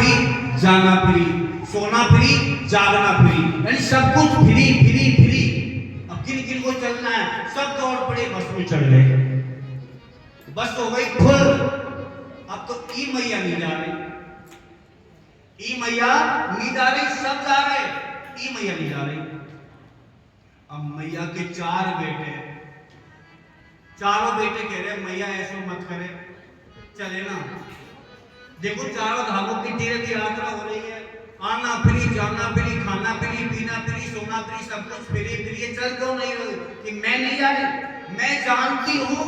Free, जाना free, सोना free, जागना फ्री, यानी सब कुछ फ्री फ्री फ्री। अब किन किन को चलना है, सब दौड़ पड़े, बस में चढ़ गए, बस हो गई फुल। अब तो ई मैया नहीं जा रही, ई मैया नहीं जा रही, सब जा रहे, ई मैया नहीं जा रही। अब मैया के 4 बेटे, चारों बेटे कह रहे मैया ऐसा मत करे, चले ना। देखो चारों धामों की तीर्थ यात्रा हो रही है, आना फ्री, जाना फ्री, खाना फ्री, पीना फ्री, सोना फ्री, सब कुछ फ्री फ्री। चल क्यों नहीं रही कि मैं नहीं जा रही? मैं जानती हूं,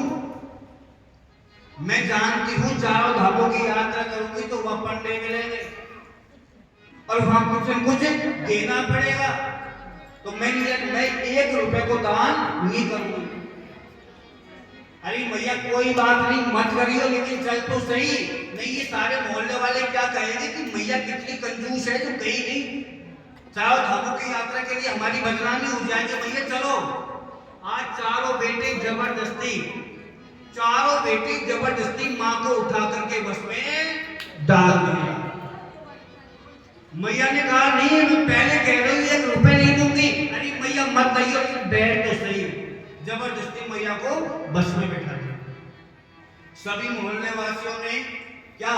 मैं जानती हूं चारों धामों की यात्रा करूंगी तो वह पंडे मिलेंगे और वहां कुछ न कुछ देना पड़ेगा, तो मैं 1 रुपए को दान नहीं करूंगी। अरे भैया कोई बात नहीं, मत करियो, लेकिन चल तो सही, नहीं ये सारे मोहल्ले वाले क्या कहेंगे कि मैया कितनी कंजूस है जो कहीं नहीं। चारों धामों की यात्रा के लिए हमारी बदनामी हो जाएगी। भैया चलो, आज चारों बेटे जबरदस्ती माँ को उठा करके बस में डाल दिया। मैया ने कहा नहीं, मैं पहले कह रही हूँ 1 रुपए नहीं दूंगी। अरे मैया मत कहियो, बैठ तो सही। जबरदस्ती मैया को बस में बैठा दिया। सभी मोहल्ले वासियों ने क्या,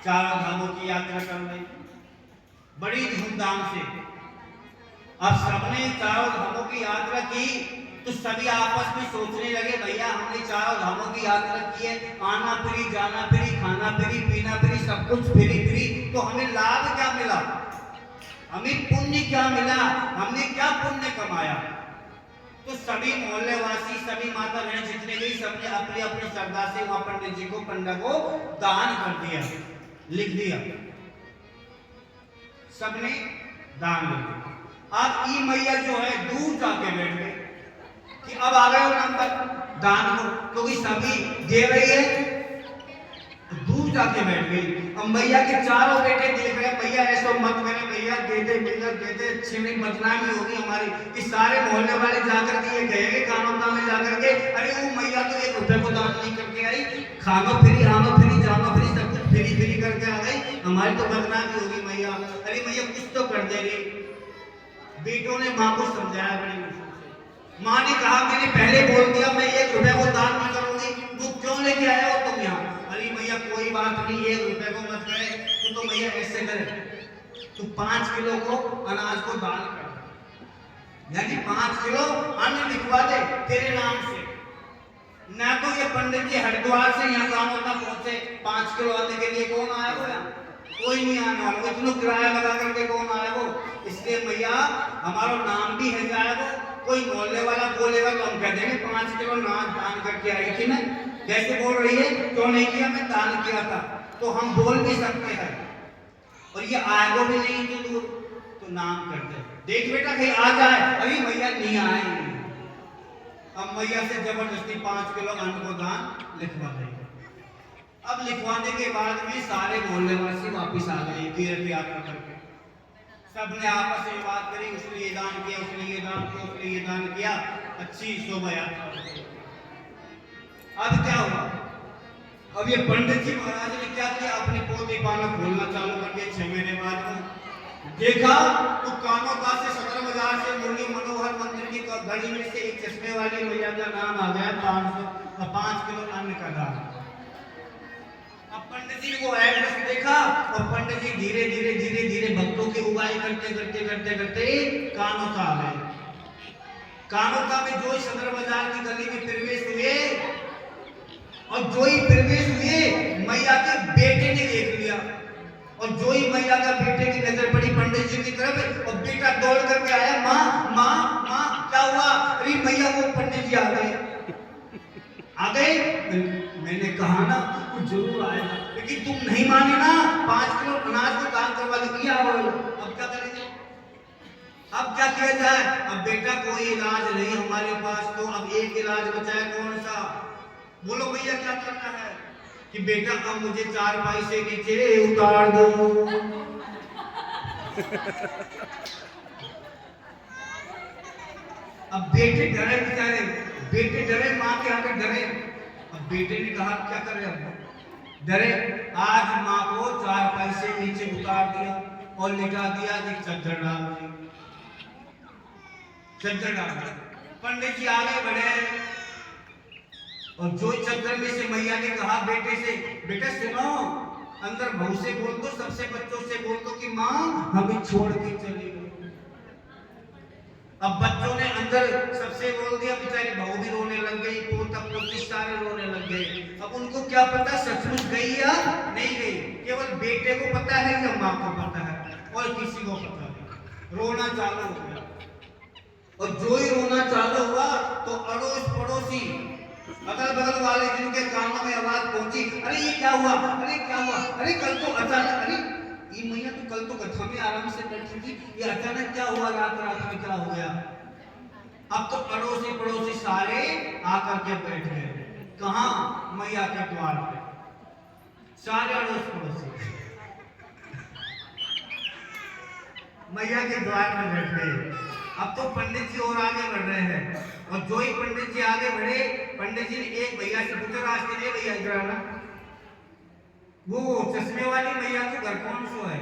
चारों धामों की यात्रा कर ली बड़ी धूमधाम से। अब सबने चारों धामों की यात्रा की तो सभी आपस में सोचने लगे भैया हमने चारों धामों की यात्रा की है, आना फ्री, जाना फ्री, खाना फ्री, पीना फ्री, सब कुछ फ्री फ्री, तो हमें लाभ क्या मिला, हमें पुण्य क्या मिला, हमने क्या पुण्य कमाया? तो सभी मोहल्ले वासी, सभी माता बहन जितने गई, सबने अपने अपने श्रद्धा से वहां पंडित जी को, पंडा को दान कर दिया, लिख दिया, सबने दान कर दिया। अब ई मैया जो है दूर जाके बैठ गई कि अब आ गए नंबर दान को, क्योंकि सभी दे रही है, दूर जाके बैठ गई। अब मैया के चारों बेटे देख रहे, भैया ऐसा मत करें, भैया देते अच्छी नहीं, बदनामी होगी हमारी। इस सारे मोहल्ले वाले जाकर के ये कहेंगे कानों में जाकर के, अरे वो मैया तो 1 रुपए को दान नहीं करके आई, खानो फ्री, आनो फ्री, जानो फ्री, सब कुछ फ्री फ्री करके आ गई, हमारी तो बदनामी होगी मैया। अरे मैया कुछ तो कर दे रही। बेटों ने माँ को समझाया बड़ी मुश्किल से। माँ ने कहा मैंने पहले बोल दिया मैं 1 रुपए को दान नहीं करूंगी, तू क्यों लेके आया हो तुम यहाँ? अरे भैया कोई बात नहीं, 1 रुपए को मत करे, तू तो भैया ऐसे करे, तू 5 किलो को अनाज को दान कर, यानी 5 किलो अन्न लिखवा दे तेरे नाम से। ना तो ये पंडित जी हरिद्वार से यहाँ गाँव तक पहुंचे, 5 किलो अन्न के लिए कौन आया हो यहाँ? कोई नहीं आने वाला, इतना किराया लगा करके कौन आया हो? इसलिए भैया हमारा नाम भी है जाएगा, कोई मोहल्ले वाला बोलेगा तो हम कह देंगे 5 किलो नान दान करके आई थी मैं। कैसे बोल रही है, क्यों नहीं किया, मैं दान किया था, तो हम बोल भी सकते हैं। और ये आएगो भी नहीं तो दूर, तो नाम कर दे, देख बेटा कहीं आ जाए। अरे भैया नहीं आएंगे। अब मैया से जबरदस्ती 5 किलो अन्न को दान लिखवा देंगे। अब लिखवाने के बाद में सारे मोहल्ले वासी वापिस आ गए तीर्थ यात्रा करके। सबने आपस में बात करी, उसने ये दान किया, उसने ये दान किया, उसने ये दान किया, अच्छी शोभा यात्रा। अब क्या हुआ, अब ये पंडित जी महाराज ने क्या किया, अपनी पोती पाना खोलना चालू कर दिया। 6 महीने बाद में देखा तो कानों का से सदर बाजार से मुरली मनोहर मंदिर की गली में से एक चश्मे वाली मैया का नाम आ गया, 5 किलो अन्न का दान। अब पंडित जी को एड्रेस देखा और पंडित जी धीरे धीरे धीरे धीरे भक्तों की उगाई करते करते करते करते कानोता आ गए। कानोता में जो सदर बाजार की गली में प्रवेश हुए, और जो ही प्रवेश हुए मैया के बेटे ने देख लिया, और जो ही मैया का बेटे की नजर पड़ी पंडित जी की तरफ, और बेटा दौड़ करके आया, माँ माँ माँ क्या हुआ? अरे मैया वो पंडित जी आ गए। मैंने कहा ना कुछ जरूर आएगा, लेकिन तुम नहीं माने ना, 5 किलो अनाज को दान करवा दिया। अब क्या करेंगे, अब क्या किया जाए? अब बेटा कोई इलाज नहीं हमारे पास, तो अब एक इलाज बचा है, कौन सा? बोलो भैया क्या करना है? कि बेटा अब मुझे 4 पाई से नीचे उतार दो। अब बेटे डरे बेचारे, बेटे डरे, माँ के आगे डरे। अब बेटे ने कहा क्या करे, अब डरे, आज माँ को 4 पाई से नीचे उतार दिया और लिटा दिया कि चद्दर डाल दी, चद्दर डाल दी। पंडित जी आगे बढ़े और जो चद्दर में से मैया ने कहा बेटे से, बेटा सुनो, अंदर बहू से बोल दो, सबसे बच्चों से बोल दो कि माँ हमें छोड़ के चली गई। अब बच्चों ने अंदर सबसे बोल दिया, बेचारी बहू भी रोने लग गई, पोता पोती सारे रोने लग गए। अब उनको क्या पता सचमुच गई या नहीं गई, केवल बेटे को पता है या माँ को पता है, और किसी को पता नहीं। रोना चालू हो गया, और जो ही रोना चालू हुआ तो अड़ोस पड़ोसी अगल बगल वाले जिनके कानों में आवाज पहुंची, अरे ये क्या हुआ, अरे क्या हुआ, अरे कल तो अचानक, अरे ये मैया तो कल तो कथा में आराम से बैठी थी, ये अचानक क्या हुआ, रात रात में क्या हो गया। अब तो अड़ोसी पड़ोसी सारे आकर के बैठ गए, कहां, मैया के द्वार पे, सारे अड़ोस पड़ोसी मैया के द्वार में बैठ गए। अब तो पंडित जी और आगे बढ़ रहे हैं, और जो ही पंडित जी आगे बढ़े, पंडित जी ने एक भैया से पूछा, रास्ते में भैया इधर आना, वो चश्मे वाली मैया के घर कौन सो है।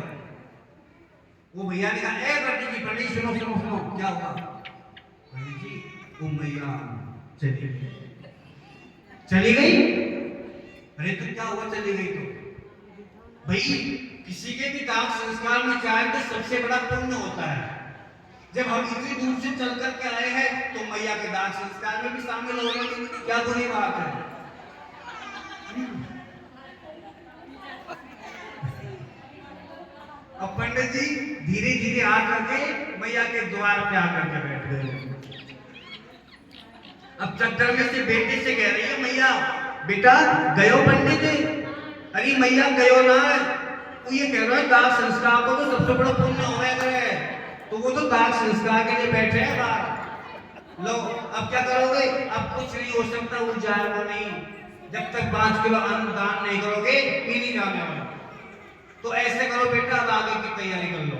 वो भैया ने कहा, ए पंडित जी सुनो सुनो सुनो, क्या हुआ। पंडित जी वो मैया चली गई। चली गई? अरे तो क्या हुआ चली गई तो? भाई किसी के भी दाह संस्कार में जाए तो सबसे बड़ा पुण्य होता है। जब हम इतनी दूर से चल कर के आए हैं तो मैया के दाह संस्कार में भी शामिल हो रहे हैं, क्या बुरी बात है। अब पंडित जी धीरे धीरे आकर के मैया के द्वार पे आकर के बैठ गए। अब चद्दर में से बेटे से कह रही है मैया, बेटा गयो पंडित, अरे मैया गयो ना, वो ये कह रहा है दाह संस्कार को तो सबसे बड़ा पुण्य हो गया, तो वो तो दाह संस्कार के लिए बैठे हैं बाहर। लो अब क्या करोगे, अब कुछ नहीं हो सकता, वो जाएगा नहीं, जब तक 5 किलो अन्न दान नहीं करोगे पी नहीं जाने वाला। तो ऐसे करो बेटा, अब आगे की तैयारी कर लो,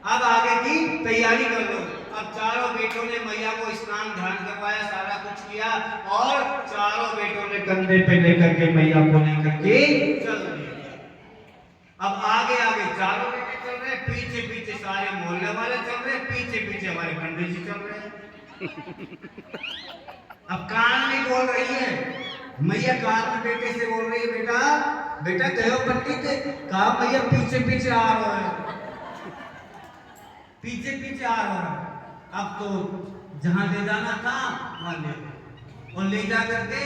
अब आगे की तैयारी कर लो। अब चारों बेटों ने मैया को स्नान ध्यान करवाया, सारा कुछ किया, और चारों बेटों ने कंधे पे लेकर के मैया को लेकर के चल दिए। अब आगे आगे चारों बेटे चल रहे, पीछे पीछे सारे मोहल्ले वाले चल रहे, पीछे पीछे हमारे पंडित जी चल रहे। अब कान में बोल रही है मैया, कान में बेटे से बोल रही है, बेटा बेटा गयो पंडित, कहा मैया पीछे पीछे आ रहा है, पीछे पीछे आ रहा है। अब तो जहां ले जाना था वहां ले, और ले जा करके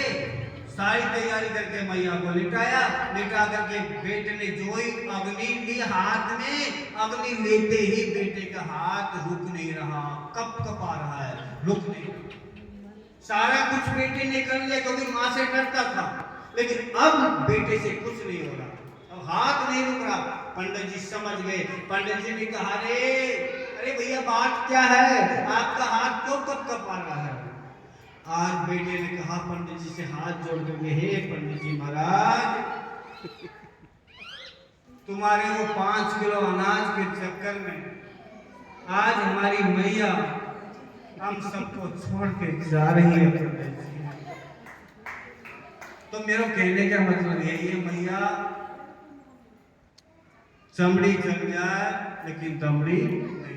सारी तैयारी करके मैया को लिटाया, लिटा करके बेटे ने जो ही अग्नि ली हाथ में, अग्नि लेते ही बेटे का हाथ रुक नहीं रहा, कप कपा रहा है, रुक नहीं। सारा कुछ बेटे ने कर लिया क्योंकि मां से डरता था, लेकिन अब बेटे से कुछ नहीं हो रहा, अब हाथ नहीं रुक रहा। पंडित जी समझ गए, पंडित जी ने कहा, अरे भैया बात क्या है, आपका हाथ क्यों कप कपा रहा है। आज बेटे ने कहा पंडित जी से हाथ जोड़ करके, हे पंडित जी महाराज, तुम्हारे वो 5 किलो अनाज के चक्कर में आज हमारी मैया हम सबको छोड़ के जा रही है पंडित जी। तो मेरा कहने का मतलब यही है, मैया चमड़ी चल जाए लेकिन दमड़ी नहीं